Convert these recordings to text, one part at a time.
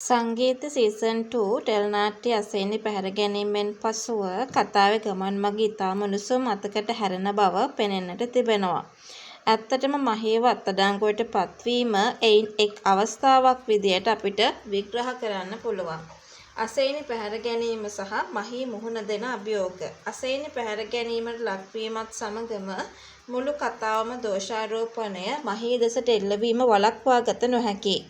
සංගීත සීසන් 2 ටෙලිනාට්‍ය අසේනි පැහැර ගැනීමෙන් පසුව කතාවේ ගමන් මඟ ඉතාම උණුසුම් අතකට හැරෙන බව පෙනෙන්නට තිබෙනවා. ඇත්තටම මහීව අත්අඩංගුවට පත්වීම එයින් එක් අවස්ථාවක් විදියට අපිට විග්‍රහ කරන්න පුළුවන්. අසේනි පැහැර ගැනීම සහ මහී මුහුණ දෙන අභියෝග. අසේනි පැහැර ගැනීමට ලක්වීමත් සමගම මුළු කතාවම දෝෂාරෝපණය මහී දෙසට එල්ලවීම වළක්වා ගත නොහැකියි.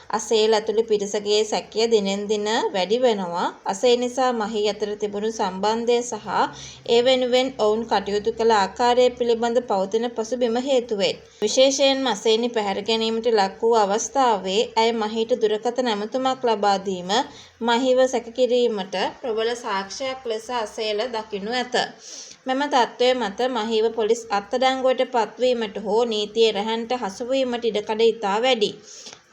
අසේල ඇතුළු පිරිසගේ සැකය දිනෙන් දින වැඩි වෙනවා. අසේ නිසා මහී අතර තිබුණු සම්බන්ධය සහ ඒ වෙනුවෙන් ඔවුන් කටයුතු කළ ආකාරය පිළිබඳ පවතින පසුබිම හේතුවෙන්. විශේෂයෙන්ම අසේනි පැහැර ගැනීමට ලක් වූ අවස්ථාවේ ඇය මහීට දුරකථන ඇමතුමක් ලබා දීම මහීව සැක කිරීමට ප්‍රබල සාක්ෂියක් ලෙස අසේල දකිනු ඇත. මෙම තත්ත්වය මත මහීව පොලිස් අත්අඩංගුවට පත්වීමට හෝ නීතියේ රැහැන්ට හසුවීමට ඉඩකඩ ඉතා වැඩි.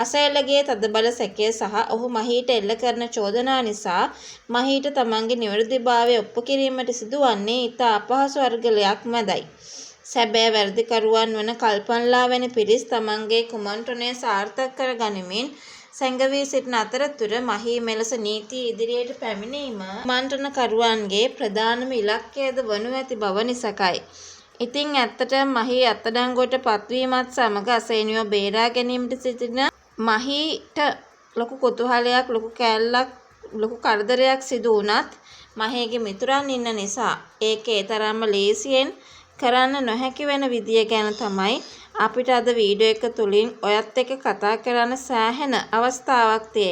අසේලගේ තදබල සැකය සහ ඔහු මහීට එල්ල කරන චෝදනා නිසා මහීට තමන්ගේ නිවැරදිභාවය ඔප්පු කිරීමට සිදුවන්නේ ඉතා අපහසු අරගලයක් මැදයි. සැබෑ වැරදිකරුවන් වන කල්පන්ලා වැනි පිරිස් තමන්ගේ කුමන්ත්‍රණය සාර්ථක කර ගනිමින් සැඟවී සිටින අතරතුර මහී මෙලෙස නීතිය ඉදිරියට පැමිණීම කුමන්ත්‍රණකරුවන්ගේ ප්‍රධානම ඉලක්කයද වනු ඇති බව නිසැකයි. ඉතින් ඇත්තටම මහී අත්අඩංගුවට පත්වීමත් සමග අසේනිව බේරා ගැනීමට සිටින මහීට ලොකු කුතුහලයක් ලොකු කරදරයක් සිදු වුණත් මහීගේ මිතුරන් ඉන්න නිසා ඒක ඒ තරම්ම ලේසියෙන් කරන්න නොහැකි වෙන විදිය ගැන තමයි අපිට අද වීඩියෝ එක තුලින් ඔයත් එක්ක කතා කරන්න සෑහෙන අවස්ථාවක් තියෙන්නේ.